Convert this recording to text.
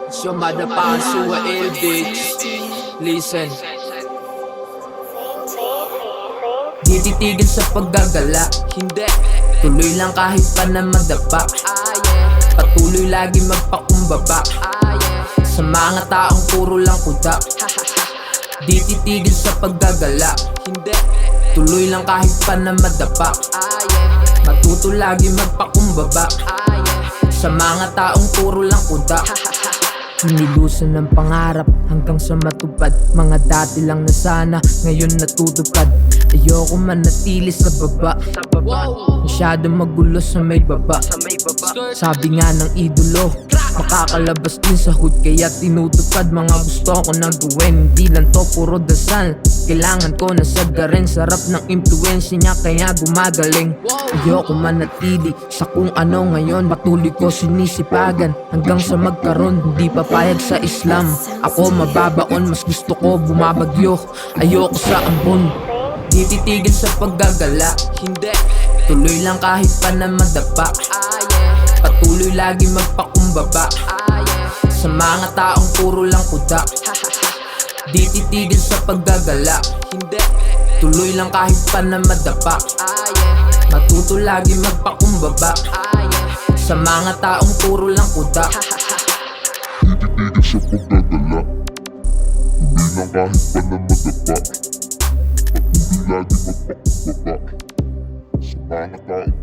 It's your mother pasu ill bitch. Listen. Di titigil sa paggagala, hindi. Tuloy lang kahit pa na madapa. Patuloy lagi magpakumbaba sa mga taong puro lang kuda. Di titigil sa paggagala, hindi. Tuloy lang kahit pa na madapa. Matuto lagi magpakumbaba sa mga taong puro lang kuda. Hinilusan ng pangarap hanggang sa matupad. Mga dati lang na sana, ngayon natutupad. Ayoko manatili sa baba. Masyado magulo sa may baba. Sabi nga ng idolo, makakalabas din sa hood, kaya tinutupad mga gusto ko na gawin. Hindi lang to puro dasal, kailangan ko na sagarin. Sarap ng impluensya niya kaya gumagaling. Ayoko manatili sa kung ano ngayon. Patuloy ko sinisipagan hanggang sa magkaroon. Hindi papayag sa Islam, ako mababaon. Mas gusto ko bumabagyo, ayoko sa ambon. Di titigil sa paggagala, hindi. Tuloy lang kahit pa na madapa. Patuloy lagi magpakumbaba sa mga taong puro lang kuda. Di titigil sa paggagala, hindi. Tuloy lang kahit pa na madapa. Matuto lagi magpakumbaba sa mga taong puro lang kuda. Di titigil sa paggagala, tuloy lang kahit pa na madapa. Patuloy lagi magpakumbaba sa mga taong